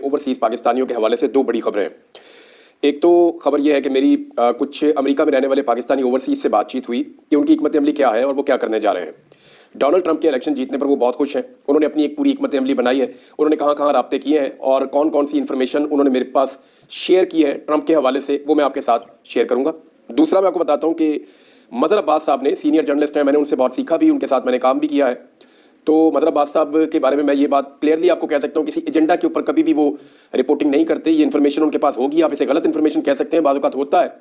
Overseas पाकिस्तानियों के हवाले से दो बड़ी खबरें हैं। एक तो खबर यह है कि मेरी कुछ अमेरिका में रहने वाले पाकिस्तानी ओवरसीज़ से बातचीत हुई कि उनकी हिकमत अमली क्या है और वो क्या करने जा रहे हैं। डोनाल्ड ट्रंप के इलेक्शन जीतने पर वो बहुत खुश हैं। उन्होंने अपनी एक पूरी हिकमत अमली बनाई है। उन्होंने कहाँ कहाँ राब्ते किए हैं और कौन कौन सी इन्फॉर्मेशन उन्होंने मेरे पास शेयर की है ट्रंप के हवाले से, वो मैं आपके साथ शेयर करूँगा। दूसरा मैं आपको बताता हूँ कि मज़हर अब्बास साहब ने, सीनियर जर्नलिस्ट हैं, मैंने उनसे बहुत सीखा भी, उनके साथ मैंने काम भी किया है। तो मज़हर अब्बास साहब के बारे में मैं ये बात क्लियरली आपको कह सकता हूँ, किसी एजेंडा के ऊपर कभी भी वो रिपोर्टिंग नहीं करते। ये इन्फॉर्मेशन उनके पास होगी, आप इसे गलत इन्फॉर्मेशन कह सकते हैं। बाज़ औक़ात होता है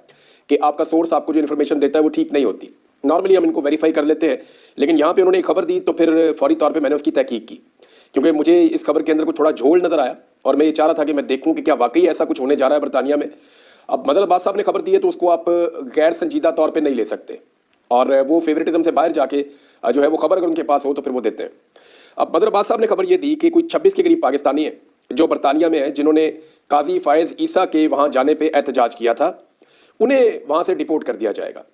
कि आपका सोर्स आपको जो इन्फॉर्मेशन देता है वो ठीक नहीं होती। नॉर्मली हम इनको वेरीफाई कर लेते हैं, लेकिन यहाँ पे उन्होंने एक खबर दी तो फिर फौरी तौर पे मैंने उसकी तहकीक की, क्योंकि मुझे इस खबर के अंदर कुछ थोड़ा झोल नज़र आया और मैं ये चाह रहा था कि मैं देखूँ कि क्या वाकई ऐसा कुछ होने जा रहा है बरतानिया में। अब मज़हर अब्बास साहब ने खबर दी है तो उसको आप गैर संजीदा तौर पर नहीं ले सकते, और वो फेवरेटिज्म से बाहर जाके जो है वो खबर अगर उनके पास हो तो फिर वो देते हैं। अब मज़हर अब्बास साहब ने खबर ये दी कि कोई 26 के करीब पाकिस्तानी हैं जो बरतानिया में हैं, जिन्होंने काजी फ़ायज़ ईसा के वहाँ जाने पे एहतजाज किया था, उन्हें वहाँ से डिपोर्ट कर दिया जाएगा।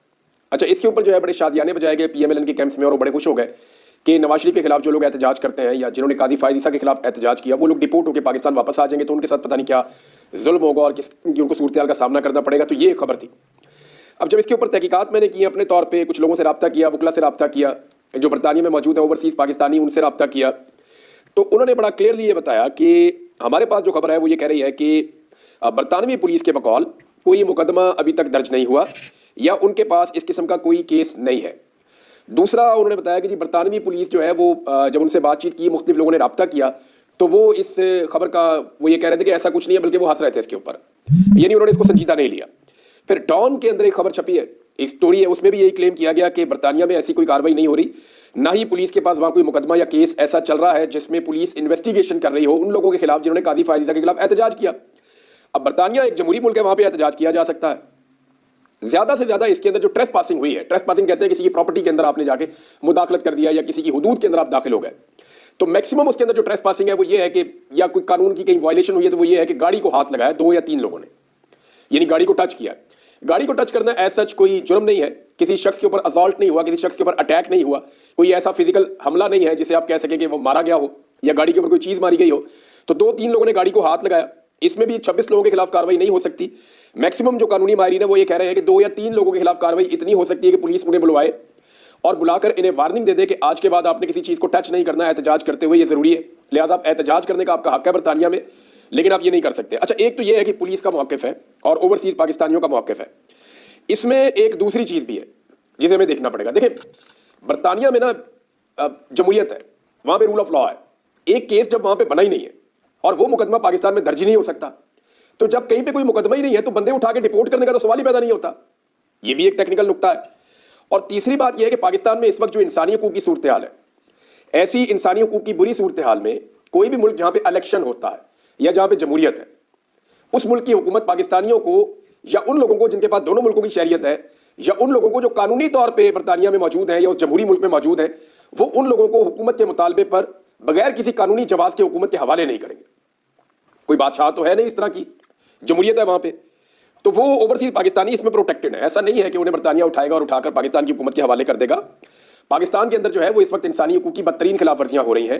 अच्छा, इसके ऊपर जो है बड़े शादियाने बजाए गए PMLN के कैंप्स में, और वो बड़े खुश हो गए कि नवाज शरीफ के खिलाफ जो लोग एहतजाज करते हैं या जिन्होंने काजी फ़ायज़ ईसा के खिलाफ एहतजाज किया वो लोग डिपोर्ट होकर पाकिस्तान वापस आ जाएंगे, तो उनके साथ पता नहीं क्या जुल्म होगा और किस उनको सूरत हाल का सामना करना पड़ेगा। तो ये खबर थी। अब जब इसके ऊपर तहकीकात मैंने की, अपने तौर पे कुछ लोगों से रब्ता किया, वकला से रब्ता किया जो बरतानिया में मौजूद है ओवरसीज़ पाकिस्तानी, उनसे रब्ता किया, तो उन्होंने बड़ा क्लियरली ये बताया कि हमारे पास जो खबर है वो ये कह रही है कि बरतानवी पुलिस के बकौल कोई मुकदमा अभी तक दर्ज नहीं हुआ या उनके पास इस किस्म का कोई केस नहीं है। दूसरा उन्होंने बताया कि जी बरतानवी पुलिस जो है वो जब उनसे बातचीत की, मुख्तलिफ लोगों ने रब्ता किया, तो वो इस खबर का वो ये कह रहे थे कि ऐसा कुछ नहीं है, बल्कि वो हंस रहे थे इसके ऊपर, यानी उन्होंने इसको संजीदा नहीं लिया। फिर डॉन के अंदर एक खबर छपी है, एक स्टोरी है, उसमें भी यही क्लेम किया गया कि बरतानिया में ऐसी कोई कार्रवाई नहीं हो रही, ना ही पुलिस के पास वहाँ कोई मुकदमा या केस ऐसा चल रहा है जिसमें पुलिस इन्वेस्टिगेशन कर रही हो उन लोगों के खिलाफ जिन्होंने काजी फ़ायज़ ईसा के खिलाफ एहतजाज किया। अब बरतानिया एक जमहूरी मुल्क है, वहाँ पे एहतजाज किया जा सकता है। ज़्यादा से ज़्यादा इसके अंदर जो ट्रेस पासिंग हुई है, ट्रेस पासिंग कहते हैं किसी की प्रॉपर्टी के अंदर आपने जाके मुदाखलत कर दिया या किसी की हुदूद के अंदर आप दाखिल हो गए, तो मैक्सिमम उसके अंदर जो ट्रेस पासिंग है वो ये है कि या कोई कानून की कहीं वायलेशन हुई है तो वो ये है कि गाड़ी को हाथ लगाया 2 या 3 लोगों ने, यानी गाड़ी को टच किया। गाड़ी को टच करना एज सच कोई जुर्म नहीं है, किसी शख्स के ऊपर असॉल्ट नहीं हुआ, किसी शख्स के ऊपर अटैक नहीं हुआ, कोई ऐसा फिजिकल हमला नहीं है जिसे आप कह सकें कि वो मारा गया हो या गाड़ी के ऊपर कोई चीज़ मारी गई हो। तो 2-3 लोगों ने गाड़ी को हाथ लगाया, इसमें भी 26 लोगों के खिलाफ कार्रवाई नहीं हो सकती। मैक्सिमम जो कानूनी माहिरीन है वो ये कह रहे हैं कि 2 या 3 लोगों के खिलाफ कार्रवाई इतनी हो सकती है कि पुलिस उन्हें बुलवाए और बुलाकर इन्हें वार्निंग दे दे कि आज के बाद आपने किसी चीज़ को टच नहीं करना एहतजाज करते हुए, ये ज़रूरी है, लिहाजा आप एहतजाज करने का आपका हक है बरतानिया में, लेकिन आप ये नहीं कर सकते। अच्छा, एक तो ये है कि पुलिस का मौक़िफ़ है और ओवरसीज़ पाकिस्तानियों का मौक़िफ़ है। इसमें एक दूसरी चीज़ भी है जिसे हमें देखना पड़ेगा। देखें, बरतानिया में ना जमहूरियत है, वहाँ पे रूल ऑफ लॉ है। एक केस जब वहाँ पे बना ही नहीं है और वो मुकदमा पाकिस्तान में दर्ज ही नहीं हो सकता, तो जब कहीं पे कोई मुकदमा ही नहीं है तो बंदे उठा के डिपोर्ट करने का तो सवाल ही पैदा नहीं होता। ये भी एक टेक्निकल नुक्ता है। और तीसरी बात यह है कि पाकिस्तान में इस वक्त जो इंसानी हकूक़ की सूरत हाल है, ऐसी इंसानी हकूक़ की बुरी सूरत हाल में कोई भी मुल्क जहाँ पे इलेक्शन होता है या जहाँ पे जमहूरियत है, उस मुल्क की हुकूमत पाकिस्तानियों को या उन लोगों को जिनके पास दोनों मुल्कों की शरीयत है या उन लोगों को जो कानूनी तौर पे बरतानिया में मौजूद हैं या उस जमहूरी मुल्क में मौजूद हैं, वो उन लोगों को हुकूमत के मुतालबे पर बगैर किसी कानूनी जवाब के हुकूमत के हवाले नहीं करेंगे। कोई बादशाह तो है नहीं इस तरह की, जमहूरियत है वहाँ पे, तो वो ओवरसीज़ पाकिस्तानी इसमें प्रोटेक्टेड है। ऐसा नहीं है कि उन्हें बरतानिया उठाएगा और उठाकर पाकिस्तान की हुकूमत के हवाले कर देगा। पाकिस्तान के अंदर जो है वो इस वक्त इंसानी हकूक़ की बदतरीन खिलाफ वर्जियाँ हो रही हैं,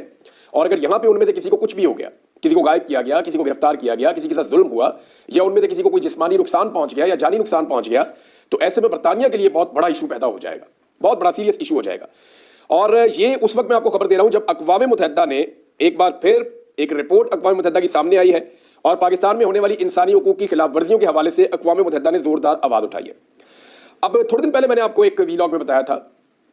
और अगर यहाँ पे उनमें से किसी को कुछ भी हो गया, किसी को गायब किया गया, किसी को गिरफ्तार किया गया, किसी के साथ जुल्म हुआ, या उनमें से किसी को कोई जिस्मानी नुकसान पहुँच गया या जानी नुकसान पहुँच गया, तो ऐसे में बरतानिया के लिए बहुत बड़ा इशू पैदा हो जाएगा, बहुत बड़ा सीरियस इशू हो जाएगा। और ये उस वक्त मैं आपको खबर दे रहा हूँ जब अक़वाम मुत्तहिदा ने एक बार फिर एक रिपोर्ट अक़वाम मुत्तहिदा की सामने आई है और पाकिस्तान में होने वाली इंसानी हकूक़ की खिलाफ वर्जियों के हवाले से अक़वाम मुत्तहिदा ने ज़ोरदार आवाज़ उठाई है। अब थोड़े दिन पहले मैंने आपको एक वीलॉग में बताया था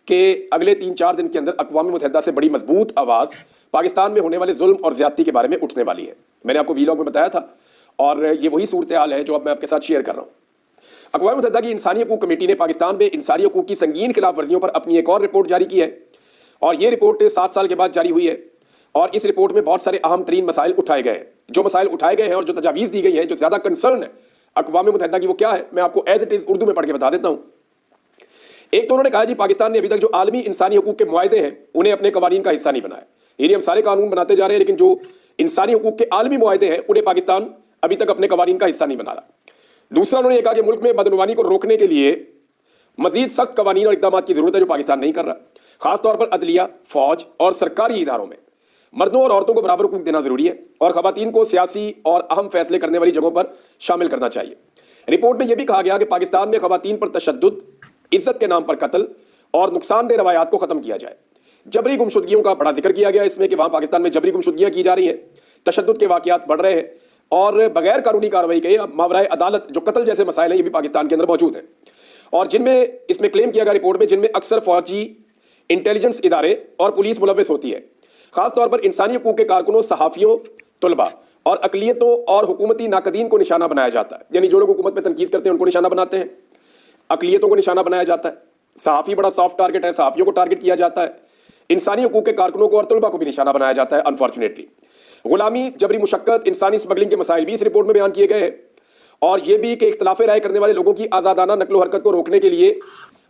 कि अगले 3-4 दिन के अंदर अक़वाम मुत्तहिदा से बड़ी मजबूत आवाज़ पाकिस्तान में होने वाले जुल्म और ज़्यादती के बारे में उठने वाली है। मैंने आपको वीलॉग में बताया था और ये वही सूरत हाल है जो अब मैं आपके साथ शेयर कर रहा हूँ। अक़वाम मुत्तहिदा की इंसानी हकूक़ कमेटी ने पाकिस्तान में इंसानी हकूक़ की संगीन खिलाफ वर्जियों पर अपनी एक और रिपोर्ट जारी की है, और ये रिपोर्ट 7 साल के बाद जारी हुई है। और इस रिपोर्ट में बहुत सारे अहम तरीन मसाइल उठाए गए हैं। जो मसाइल उठाए गए हैं और जो तजावीज़ दी गई हैं, जो ज़्यादा कंसर्न है अक़वाम मुत्तहिदा की, वो क्या है, मैं आपको एज इट इज़ उर्दू में पढ़ के बता देता हूँ। एक तो उन्होंने कहा जी पाकिस्तान ने अभी तक जो आलमी इंसानी हकूक़ के मुआहदे हैं उन्हें अपने कवानीन का हिस्सा नहीं बनाया। यानी हम सारे कानून बनाते जा रहे हैं लेकिन जो इंसानी हकूक़ के आलमी मुआहदे हैं उन्हें पाकिस्तान अभी तक अपने कवानीन का हिस्सा नहीं बना रहा। दूसरा उन्होंने कहा कि मुल्क में बदनवानी को रोकने के लिए मजीद सख्त कवानीन और इक़दामात की ज़रूरत है जो पाकिस्तान नहीं कर रहा, ख़ासतौर पर अदलिया, फ़ौज और सरकारी इदारों में मर्दों और औरतों को बराबर हकूक देना जरूरी है और खवातीन को सियासी और अहम फैसले करने वाली जगहों पर शामिल करना चाहिए। रिपोर्ट में यह भी कहा गया कि पाकिस्तान में खवातीन पर तशद्दुद, इज्जत के नाम पर कत्ल और नुकसानदेह रवायात को खत्म किया जाए। जबरी गुमशुदगियों का बड़ा जिक्र किया गया इसमें कि वहां पाकिस्तान में जबरी गुमशुदगियां की जा रही हैं, तशद्दुद के वाकयात बढ़ रहे हैं और बगैर कानूनी कार्रवाई के मावराए अदालत जो कत्ल जैसे मसाइल हैं ये भी पाकिस्तान के अंदर मौजूद हैं। और जिनमें इसमें क्लेम किया गया रिपोर्ट में, जिनमें अक्सर फौजी, इंटेलिजेंस इदारे और पुलिस मुलव्वस होती है। खासतौर पर इंसानी हकूक के कारकुनों, सहाफ़ियों, तलबा और अकलियतों और हुकूमती नाकदीन को निशाना बनाया जाता है। यानी जो लोग हुकूमत पर तनकीद करते हैं उनको निशाना बनाते हैं, अकलियतों को निशाना बनाया जाता है। सहाफ़ी बड़ा सॉफ्ट टारगेट है, सहाफ़ियों को टारगेट किया जाता है। इंसानी हकूक के कारकुनों को और तलबा को भी निशाना बनाया जाता है अनफॉर्चुनेटली। गुलामी, जबरी मुशक्कत, इंसानी स्मगलिंग के मसाइल भी इस रिपोर्ट में बयान किए गए हैं। और यह भी कि इख्तलाफ राय करने वाले लोगों की आज़ादाना नकलो हरकत को रोकने के लिए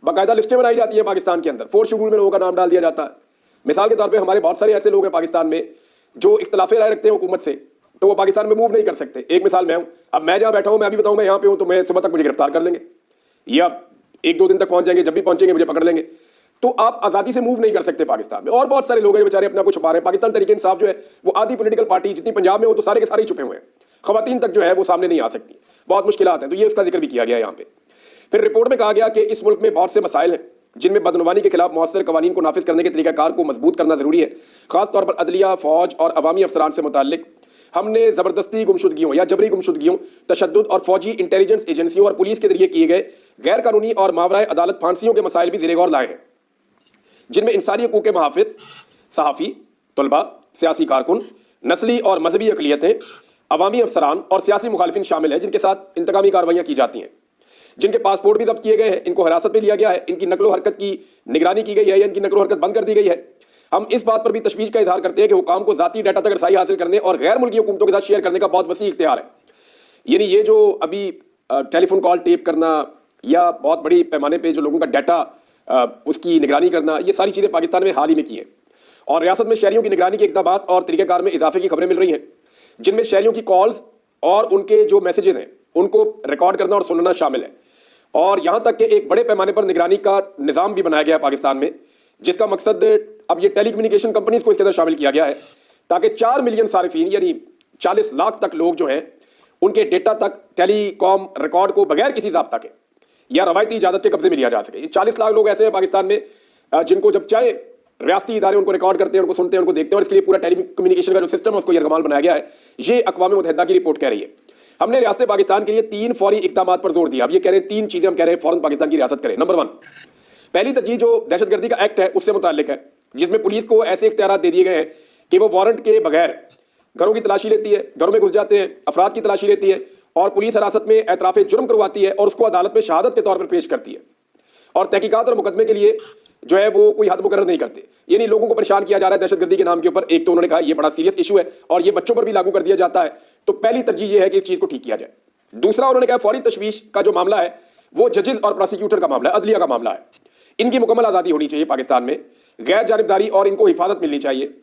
बाकायदा लिस्टें बनाई जाती है पाकिस्तान के अंदर। 4th शेड्यूल में लोगों का नाम डाल दिया जाता है। मिसाल के तौर पे हमारे बहुत सारे ऐसे लोग हैं पाकिस्तान में जो इख्तलाफ राय रखते हैं हुकूमत से, तो वो पाकिस्तान में मूव नहीं कर सकते। एक मिसाल मैं हूँ, अब मैं जहाँ बैठा हूँ, मैं अभी बताऊँ मैं यहाँ पे हूँ, तो मैं सुबह तक मुझे गिरफ्तार कर लेंगे या 1-2 दिन तक पहुँच जाएंगे, जब भी पहुँचेंगे मुझे पकड़ लेंगे। तो आप आज़ादी से मूव नहीं कर सकते पाकिस्तान में। और बहुत सारे लोग हैं बेचारे अपने आप को छुपा रहे हैं। पाकिस्तान तहरीक इंसाफ जो है वो आधी पॉलिटिकल पार्टी जितनी पंजाब में हो तो सारे के सारे ही छुपे हुए हैं। खवातीन तक जो है वो सामने नहीं आ सकती, बहुत मुश्किलात हैं। तो ये उसका जिक्र भी किया गया यहाँ पे। फिर रिपोर्ट में कहा गया कि इस मुल्क में बहुत से मसाइल हैं जिनमें बदनवानी के खिलाफ मौसर कवानीन को नाफिज करने के तरीक़ाकार को मजबूत करना जरूरी है। खासतौर पर अदलिया, फौज और अवामी अफसरान से मुताल्लिक हमने ज़बरदस्ती गुमशुदगियों या जबरी गुमशुदगियों, तशद्दुद और फौजी इंटेलिजेंस एजेंसियों और पुलिस के जरिए किए गए गैर कानूनी और मावराए अदालत फांसियों के मसाइल भी ज़ेर गौर लाए हैं, जिनमें इंसानी हकूक़ के महाफिज, सहाफ़ी, तलबा, सियासी कारकुन, नस्ली और मजहबी अकलियतें, अवामी अफसरान और सियासी मुखालिफिन शामिल हैं, जिनके साथ इंतकामी कार्रवाइयाँ की जाती हैं, जिनके पासपोर्ट भी जब्त किए गए हैं, इनको हिरासत में लिया गया है, इनकी नकलो हरकत की निगरानी की गई है या इनकी नकलो हरकत बंद कर दी गई है। हम इस बात पर भी तशवीश का इजहार करते हैं कि हुकाम को ज़ाती डाटा तक रसाई हासिल करने और गैर मुल्की हुकूमतों के साथ शेयर करने का बहुत वसी इख्तियार है। यानी ये जो अभी टेलीफोन कॉल टेप करना या बहुत बड़ी पैमाने पर जो लोगों का डाटा उसकी निगरानी करना, ये सारी चीज़ें पाकिस्तान में हाल ही में की है। और रियासत में शहरियों की निगरानी के इक़दामात और तरीक़ाकार में इजाफे की खबरें मिल रही हैं, जिनमें शहरियों की कॉल्स और उनके जो मैसेजेस हैं उनको रिकॉर्ड करना और सुनना शामिल है। और यहाँ तक कि एक बड़े पैमाने पर निगरानी का निज़ाम भी बनाया गया है पाकिस्तान में, जिसका मकसद अब ये टेलीकम्युनिकेशन कंपनीज को इसके अंदर शामिल किया गया है ताकि 4 मिलियन सारिफीन यानी 40 लाख तक लोग जो हैं उनके डेटा तक टेलीकॉम रिकॉर्ड को बगैर किसी ज़ाब्ता के या रवायती इजाज़त के कब्जे में लिया जा सके। 40 लाख लोग ऐसे हैं पाकिस्तान में जिनको जब चाहे रियासती इदारे उनको रिकॉर्ड करते हैं, उनको सुनते हैं, उनको देखते हैं, और इसके लिए पूरा टेलीकम्युनिकेशन का जो सिस्टम है उसको यरगमाल बनाया गया है। ये अक़वाम मुत्तहिदा की रिपोर्ट कह रही है। हमने रियासत पाकिस्तान के लिए 3 फौरी इक़दामात पर जोर दिया। अब ये कह रहे हैं 3 चीज़ें हम कह रहे हैं फ़ौरन पाकिस्तान की रियासत करे। नंबर 1, पहली तरजीह जो दहशतगर्दी का एक्ट है उससे मुताल्लिक है, जिसमें पुलिस को ऐसे इख्तियारात दे दिए गए हैं कि वो वारंट के बगैर घरों की तलाशी लेती है, घरों में घुस जाते हैं, अफराद की तलाशी लेती है और पुलिस हिरासत में एतराफ़ जुर्म करवाती है और उसको अदालत में शहादत के तौर पर पेश करती है। और तहकीकात और मुकदमे के लिए जो है वो कोई हद मुकर्रर नहीं करते। यानी लोगों को परेशान किया जा रहा है दहशतगर्दी के नाम के ऊपर। एक तो उन्होंने कहा ये बड़ा सीरियस इशू है और ये बच्चों पर भी लागू कर दिया जाता है, तो पहली तरजीह ये है कि इस चीज़ को ठीक किया जाए। दूसरा, उन्होंने कहा फौरी तशवीश का जो मामला है वो जजेस और प्रोसिक्यूटर का मामला है, अदलिया का मामला है। इनकी मुकम्मल आज़ादी होनी चाहिए पाकिस्तान में, गैर जानिबदारी और इनको हिफाजत मिलनी चाहिए।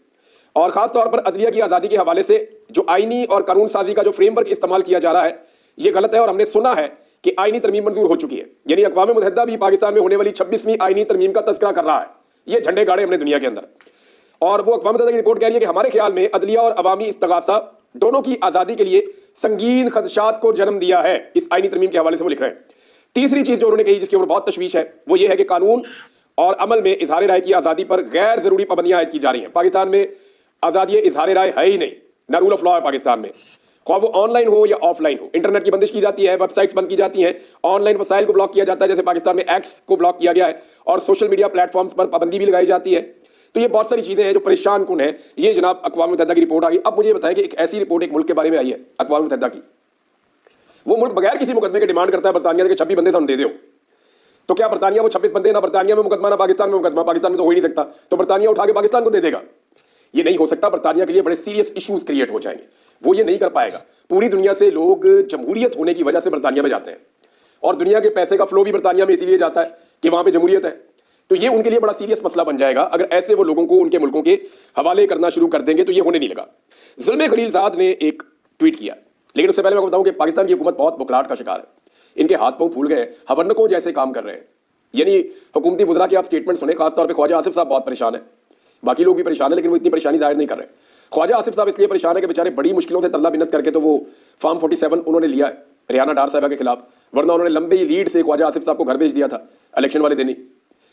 और ख़ास तौर पर अदलिया की आज़ादी के हवाले से जो आइनी और कानून साजी का जो फ्रेमवर्क इस्तेमाल किया जा रहा है ये गलत है। और हमने सुना है कि आइनी तरमीम मंजूर हो चुकी है, यानी अक़वाम मुत्तहिदा भी पाकिस्तान में होने वाली 26वीं आइनी तरमीम का तज़किरा कर रहा है। ये झंडे गाड़े हमने दुनिया के अंदर। और वो अक़वाम मुत्तहिदा की रिपोर्ट कह रही है कि हमारे ख्याल में अदलिया और अवामी इस्तगासा दोनों की आज़ादी के लिए संगीन खदशात को जन्म दिया है। इस आइनी तरमीम के हवाले से वो लिख रहे हैं। तीसरी चीज़ जो उन्होंने कही जिसके ऊपर बहुत तशवीश है वो ये है कि कानून और अमल में इजहार राय की आज़ादी पर गैर ज़रूरी पाबंदियाँ आयद की जा रही हैं। पाकिस्तान में आज़ादी इजहार राय है ही नहीं, ना रूल ऑफ लॉ है पाकिस्तान में। ख्वाह वो ऑनलाइन हो या ऑफलाइन हो, इंटरनेट की बंदिश की जाती है, वेबसाइट्स बंद की जाती हैं, ऑनलाइन वसाइल को ब्लॉक किया जाता है, जैसे पाकिस्तान में एक्स को ब्लॉक किया गया है, और सोशल मीडिया प्लेटफॉर्म्स पर पाबंदी भी लगाई जाती है। तो ये बहुत सारी चीज़ें हैं जो परेशान कुन है। ये जनाब अक़वाम मुत्तहिदा की रिपोर्ट आ गई। अब मुझे बताएं कि एक ऐसी रिपोर्ट एक मुल्क के बारे में आई है अक़वाम मुत्तहिदा की, वो मुल्क बगैर किसी मुकदमे के डिमांड करता है बरतानिया के 26 बंदे हम दे दो। तो क्या बरतानिया वो 26 बंदे, ना बरतानिया में मुकदमा ना पाकिस्तान में मुकदमा, पाकिस्तान में तो हो ही नहीं सकता, तो बरतानिया उठा के पाकिस्तान को दे देगा? ये नहीं हो सकता। बरतानिया के लिए बड़े सीरियस इश्यूज क्रिएट हो जाएंगे, वो ये नहीं कर पाएगा। पूरी दुनिया से लोग जमहूरियत होने की वजह से बरतानिया में जाते हैं और दुनिया के पैसे का फ्लो भी बरतानिया में इसीलिए जाता है कि वहाँ पे जमहूरियत है। तो ये उनके लिए बड़ा सीरियस मसला बन जाएगा अगर ऐसे वो लोगों को उनके मुल्कों के हवाले करना शुरू कर देंगे, तो ये होने नहीं लगा। ज़ुल्म खलीलज़ाद ने एक ट्वीट किया, लेकिन उससे पहले मैं बताऊं कि पाकिस्तान की हुकूमत बहुत बुखलाहट का शिकार है। इनके हाथ पांव फूल गए, हवन्नकों जैसे काम कर रहे हैं। यानी हुकूमती वज़रा के आप स्टेटमेंट सुने, खासतौर पर ख्वाजा आसिफ साहब बहुत परेशान है। बाकी लोग भी परेशान है, लेकिन वो इतनी परेशानी जाहिर नहीं कर रहे। ख्वाजा आसिफ साहब इसलिए परेशान है कि बेचारे बड़ी मुश्किलों से तल्ला बिन्नत करके तो वो फार्म 47 उन्होंने लिया है रियाना डार साहबा के खिलाफ, वरना उन्होंने लंबी लीड से ख्वाजा आसिफ साहब को घर भेज दिया था इलेक्शन वाले दिन ही,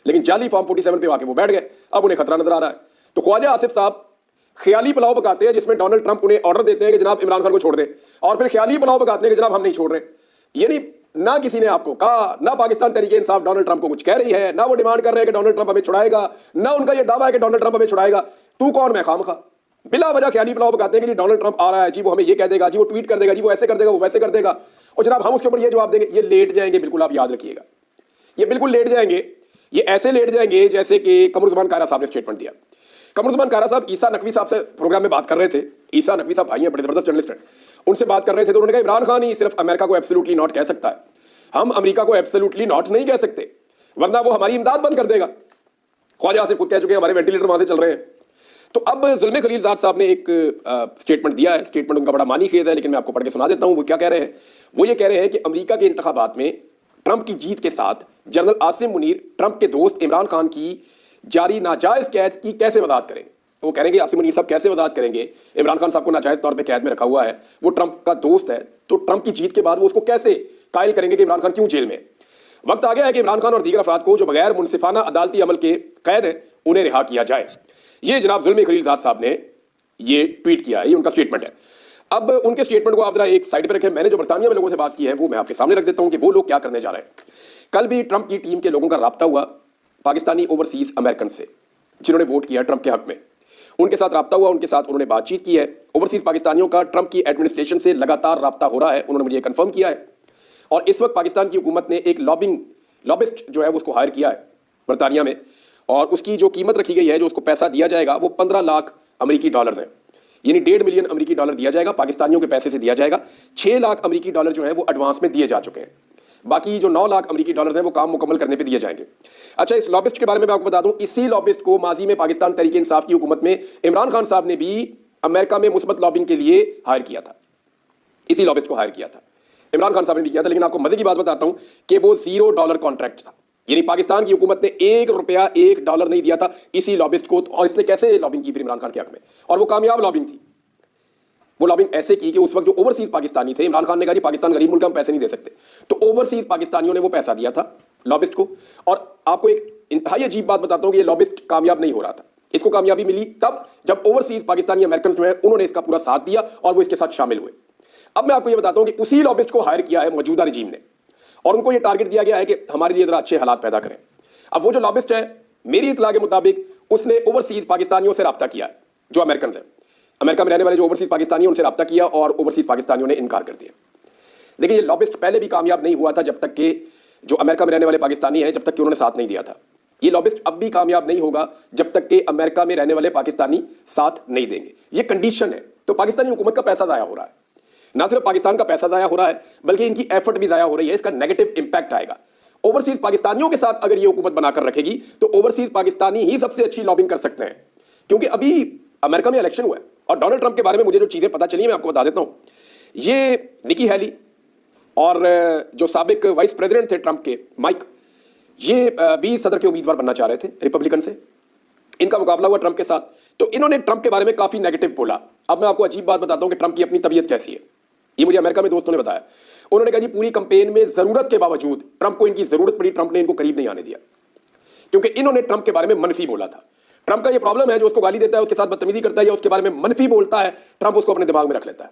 लेकिन जाली फार्म 47 पे आके वो बैठ गए। अब उन्हें खतरा नजर आ रहा है। तो ख्वाजा आसिफ साहब ख्याली पुलाव पकाते हैं जिसमें डोनाल्ड ट्रंप उन्हें ऑर्डर देते हैं कि जनाब इमरान खान को छोड़ दे, और फिर ख्याली पुलाव पकाते हैं कि जनाब हम नहीं छोड़ रहे। यानी ना किसी ने आपको कहा, ना पाकिस्तान तहरीक इंसाफ डोनाल्ड ट्रंप को कुछ कह रही है, ना वो डिमांड कर रहे हैं कि डोनाल्ड ट्रंप हमें छुड़ाएगा, ना उनका ये दावा है कि डोनाल्ड ट्रंप हमें छुड़ाएगा। तू कौन, मैं खामखा बिला वजह ख्याली पुलाव पकाते हैं कि जी डोनाल्ड ट्रंप आ रहा है जी, वो हमें ये कह देगा जी, वो ट्वीट कर देगा जी, वो ऐसे कर देगा, वो वैसे कर देगा, और जनाब हम उसके ऊपर ये जवाब देंगे। ये लेट जाएंगे, बिल्कुल आप याद रखिएगा, ये बिल्कुल लेट जाएंगे। ये ऐसे लेट जाएंगे जैसे कि कमरुज़्ज़मान कायरा साहब ने स्टेटमेंट दिया। कमरुज़्ज़मान कायरा साहब ईसा नकवी साहब से प्रोग्राम में बात कर रहे थे। ईसा नकवी साहब भाई हैं, बड़े जबरदस्त जर्नलिस्ट हैं, उनसे बात कर रहे थे तो उन्होंने कहा इमरान खान ही सिर्फ अमेरिका को एब्सोल्युटली नॉट कह सकता है, हम अमेरिका को एब्सोल्युटली नॉट नहीं कह सकते, वरना वो हमारी इमदाद बंद कर देगा। ख्वाजा आसिफ खुद कह चुके हैं हमारे वेंटिलेटर वहां से चल रहे हैं। तो अब जुल्मे खलीलजाद साहब ने एक स्टेटमेंट दिया है। स्टेटमेंट उनका बड़ा मानी खेद है, लेकिन मैं आपको पढ़ के सुना देता हूं वो क्या कह रहे हैं। वो ये कह रहे हैं कि अमेरिका के इंतखाबात में ट्रंप की जीत के साथ जनरल आसिम मुनीर ट्रंप के दोस्त इमरान खान की जारी नाजायज कैद की कैसे वजाहत करेंगे। वो कहेंगे आसिम मुनीर साहब कैसे वजाहत करेंगे, इमरान खान साहब को नाजायज तौर पर कैद में रखा हुआ है, वो ट्रंप का दोस्त है, तो ट्रंप की जीत के बाद वो उसको कैसे कायल करेंगे कि इमरान खान क्यों जेल में। वक्त आ गया है कि इमरान खान और दीगर अफराद को जो बगैर मुनसिफाना अदालती अमल के कैद हैं उन्हें रिहा किया जाए। ये जनाब जुल्मी खलीलजाद साहब ने ये ट्वीट किया है, ये उनका स्टेटमेंट है। अब उनके स्टेटमेंट को आप जरा एक साइड पर रखें। मैंने जो बरतानिया में लोगों से बात की है वो मैं आपके सामने रख देता हूं कि वो लोग क्या करने जा रहे हैं। कल भी ट्रंप की टीम के लोगों का राब्ता हुआ पाकिस्तानी ओवरसीज अमेरिकन से जिन्होंने वोट किया ट्रंप के हक में, उनके साथ राब्ता हुआ, उनके साथ उन्होंने बातचीत की है। ओवरसीज पाकिस्तानियों का ट्रंप की एडमिनिस्ट्रेशन से लगातार राब्ता हो रहा है, उन्होंने मुझे कंफर्म किया है। और इस वक्त पाकिस्तान की हुकूमत ने एक लॉबिस्ट जो है उसको हायर किया है बरतानिया में, और उसकी जो कीमत रखी गई है, जो उसको पैसा दिया जाएगा वो 15 लाख अमेरिकी डॉलर है, यानी 1.5 मिलियन अमेरिकी डॉलर दिया जाएगा, पाकिस्तानियों के पैसे से दिया जाएगा। 6 लाख अमेरिकी डॉलर जो है वो एडवांस में दिए जा चुके हैं, बाकी जो 9 लाख अमेरिकी डॉलर हैं वो काम मुकम्मल करने पे दिए जाएंगे। अच्छा, इस लॉबिस्ट के बारे में मैं आपको बता दूं, इसी लॉबिस्ट को माजी में पाकिस्तान तहरीक इंसाफ की हुकूमत में इमरान खान साहब ने भी अमेरिका में मुस्बत लॉबिंग के लिए हायर किया था, इसी लॉबिस्ट को हायर किया था, इमरान खान साहब ने भी किया था। लेकिन आपको मजे की बात बताता हूं कि वो $0 कॉन्ट्रैक्ट था, यानी पाकिस्तान की हुकूमत ने $1 $1 नहीं दिया था इसी लॉबिस्ट को। और इसने कैसे लॉबिंग की फिर इमरान खान के हक में, और वो कामयाब लॉबिंग थी। वो लॉबिंग ऐसे की कि उस वक्त जो ओवरसीज पाकिस्तानी थे, इमरान खान ने कहा कि पाकिस्तान गरीब मुल्क, हम पैसे नहीं दे सकते, तो ओवरसीज पाकिस्तानियों ने वो पैसा दिया था लॉबिस्ट को। और आपको एक इंतहाई अजीब बात बताता हूं कि ये लॉबिस्ट कामयाब नहीं हो रहा था। इसको कामयाबी मिली तब जब ओवरसीज पाकिस्तानी अमेरिकन जो है उन्होंने इसका पूरा साथ दिया और वो इसके साथ शामिल हुए। अब मैं आपको ये बताता हूं कि उसी लॉबिस्ट को हायर किया है मौजूदा रजीम ने, और उनको ये टारगेट दिया गया है कि हमारे लिए जरा अच्छे हालात पैदा करें। अब वो जो लॉबिस्ट है, मेरी इतला के मुताबिक उसने ओवरसीज पाकिस्तानियों से रब्ता किया है, जो अमेरिकन है, अमेरिका में रहने वाले जो ओवरसीज पाकिस्तानी हैं उनसे रब्ता किया, और ओवरसीज पाकिस्तानियों ने इनकार कर दिया। देखिए, ये लॉबिस्ट पहले भी कामयाब नहीं हुआ था जब तक कि जो अमेरिका में रहने वाले पाकिस्तानी हैं, जब तक कि उन्होंने साथ नहीं दिया था। ये लॉबिस्ट अब भी कामयाब नहीं होगा जब तक कि अमेरिका में रहने वाले पाकिस्तानी साथ नहीं देंगे। ये कंडीशन है। तो पाकिस्तानी हुकूमत का पैसा ज़ाया हो रहा है, ना सिर्फ पाकिस्तान का पैसा ज़ाया हो रहा है बल्कि इनकी एफर्ट भी ज़ाया हो रही है। इसका नेगेटिव इंपैक्ट आएगा। ओवरसीज पाकिस्तानियों के साथ अगर ये हुकूमत बनाकर रखेगी तो ओवरसीज पाकिस्तानी ही सबसे अच्छी लॉबिंग कर सकते हैं, क्योंकि अभी अमेरिका में इलेक्शन हुआ है। और डोनाल्ड ट्रंप के बारे में मुझे जो चीज़ें पता चली मैं आपको बता देता हूं। ये निकी हैली और जो साबिक वाइस प्रेसिडेंट थे ट्रंप के, माइक, ये भी सदर के उम्मीदवार बनना चाह रहे थे रिपब्लिकन से। इनका मुकाबला हुआ ट्रंप के साथ, तो इन्होंने ट्रंप के बारे में काफ़ी नेगेटिव बोला। अब मैं आपको अजीब बात बताता हूं कि ट्रंप की अपनी तबीयत कैसी है। ये मुझे अमेरिका में दोस्तों ने बताया। उन्होंने कहा जी पूरी कंपेन में ज़रूरत के बावजूद ट्रंप को इनकी ज़रूरत पड़ी, ट्रंप ने इनको करीब नहीं आने दिया, क्योंकि इन्होंने ट्रंप के बारे में मनफी बोला था। ट्रंप का ये प्रॉब्लम है, जो उसको गाली देता है, उसके साथ बदतमीजी करता है या उसके बारे में मनफी बोलता है, ट्रंप उसको अपने दिमाग में रख लेता है,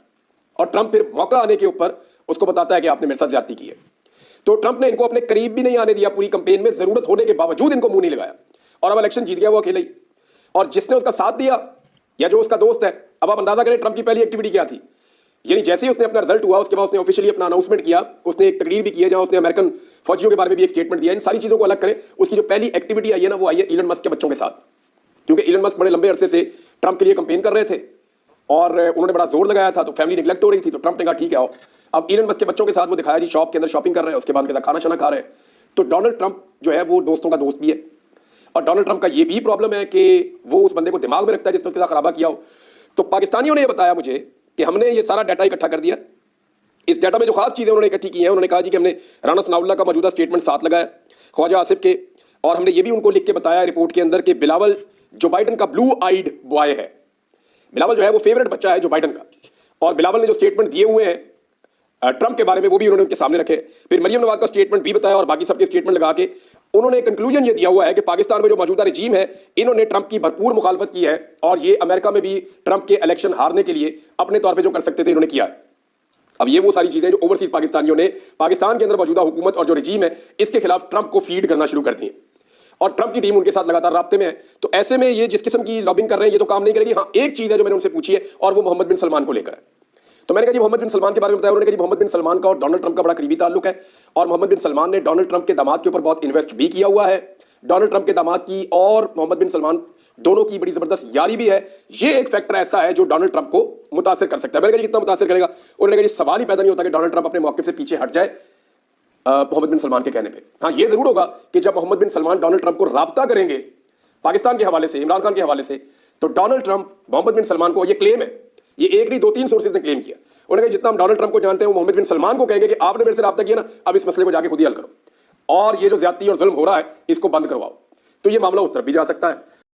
और ट्रंप फिर मौका आने के ऊपर उसको बताता है कि आपने मेरे साथ ज्यादती की है। तो ट्रंप ने इनको अपने करीब भी नहीं आने दिया पूरी कंपेन में, जरूरत होने के बावजूद इनको मुंह नहीं लगाया, और अब इलेक्शन जीत गया वो अकेले ही। और जिसने उसका साथ दिया या जो उसका दोस्त है, अब आप अंदाजा करें ट्रंप की पहली एक्टिविटी क्या थी। यानी जैसे ही उसने अपना रिजल्ट हुआ उसके बाद उसने ऑफिशियली अपना अनाउंसमेंट किया, उसने एक तकरीर भी की है जहां उसने अमेरिकन फौजियों के बारे में भी एक स्टेटमेंट दिया। इन सारी चीज़ों को अलग करें, उसकी जो पहली एक्टिविटी आई है ना, वो आई है इलन मस्क के बच्चों के साथ, क्योंकि इलन मस्क बड़े लंबे अरसे से ट्रंप के लिए कंपेन कर रहे थे और उन्होंने बड़ा जोर लगाया था, तो फैमिली निगलेक्ट हो रही थी, तो ट्रंप ने कहा ठीक है आओ। अब इलन मस्क के बच्चों के साथ वो दिखाया जी शॉप के अंदर शॉपिंग कर रहे हैं, उसके बाद उनके साथ खाना शाना खा रहे हैं। तो डोनाल्ड ट्रंप जो है वो दोस्तों का दोस्त भी है, और डोनाल्ड ट्रंप का ये भी प्रॉब्लम है कि वो उस बंदे को दिमाग में रखता है जिसने उसके साथ खराबा किया हो। तो पाकिस्तानियों ने ये बताया मुझे कि हमने ये सारा डाटा इकट्ठा कर दिया। इस डाटा में जो खास चीज़ें उन्होंने इकट्ठी की हैं, उन्होंने कहा जी कि हमने राना सनाउल्लाह का मौजूदा स्टेटमेंट साथ लगाया ख्वाजा आसिफ के, और हमने ये भी उनको लिख के बताया रिपोर्ट के अंदर कि बिलावल जो बाइडन का ब्लू आइड बॉय है। बिलावल जो है वो फेवरेट बच्चा है जो बाइडन का, और बिलावल ने जो स्टेटमेंट दिए हुए हैं ट्रंप के बारे में वो भी उन्होंने उनके सामने रखे। फिर मरियम नवाज का स्टेटमेंट भी बताया और बाकी सबके स्टेटमेंट लगा के उन्होंने कंक्लूजन ये दिया हुआ है कि पाकिस्तान में जो मौजूदा रजीम है इन्होंने ट्रंप की भरपूर मुखालफत की है और ये अमेरिका में भी ट्रंप के इलेक्शन हारने के लिए अपने तौर पर जो कर सकते थे इन्होंने किया है। अब ये वो सारी चीजें जो ओवरसीज पाकिस्तानियों ने पाकिस्तान के अंदर मौजूदा हुकूमत और जो रजीम है इसके खिलाफ ट्रंप को फीड करना शुरू कर दी है, और ट्रंप की टीम उनके साथ लगातार राब्ते में है। तो ऐसे में ये जिस किस्म की लॉबिंग कर रहे हैं ये तो काम नहीं करेगी। हाँ, एक चीज है जो मैंने उनसे पूछी है और वो मोहम्मद बिन सलमान को लेकर है। तो मैंने कहा जी मोहम्मद बिन सलमान के बारे में बताया। उन्होंने कहा जी मोहम्मद बिन सलमान का और डोनाल्ड ट्रंप का बड़ा करीबी ताल्लुक है और मोहम्मद बिन सलमान ने डोनाल्ड ट्रंप के दामाद के ऊपर बहुत इन्वेस्ट भी किया हुआ है। डोनाल्ड ट्रंप के दामाद की और मोहम्मद बिन सलमान दोनों की बड़ी जबरदस्त यारी भी है। ये एक फैक्टर ऐसा है जो डोनाल्ड ट्रंप को मुतासिर कर सकता है। मैंने कहा जी कितना मुतासिर करेगा? उन्होंने कहा जी सवाल ही पैदा नहीं होता कि डोनाल्ड ट्रंप अपने मौके से पीछे हट जाए मोहम्मद बिन सलमान के कहने पे। हाँ, ये जरूर होगा कि जब मोहम्मद बिन सलमान डोनाल्ड ट्रंप को राब्ता करेंगे पाकिस्तान के हवाले से, इमरान खान के हवाले से, तो डोनाल्ड ट्रंप मोहम्मद बिन सलमान को, ये क्लेम है, ये एक नहीं 2-3 सोर्सेज ने क्लेम किया। उन्होंने कहा जितना हम डोनाल्ड ट्रंप को जानते हैं वो मोहम्मद बिन सलमान को कहेंगे कि आपने मेरे से राब्ता किया ना, अब इस मसले को जाके खुद ही हल करो और ये जो ज्यादती और जुल्म हो रहा है इसको बंद करवाओ। तो ये मामला उस तरफ भी जा सकता है।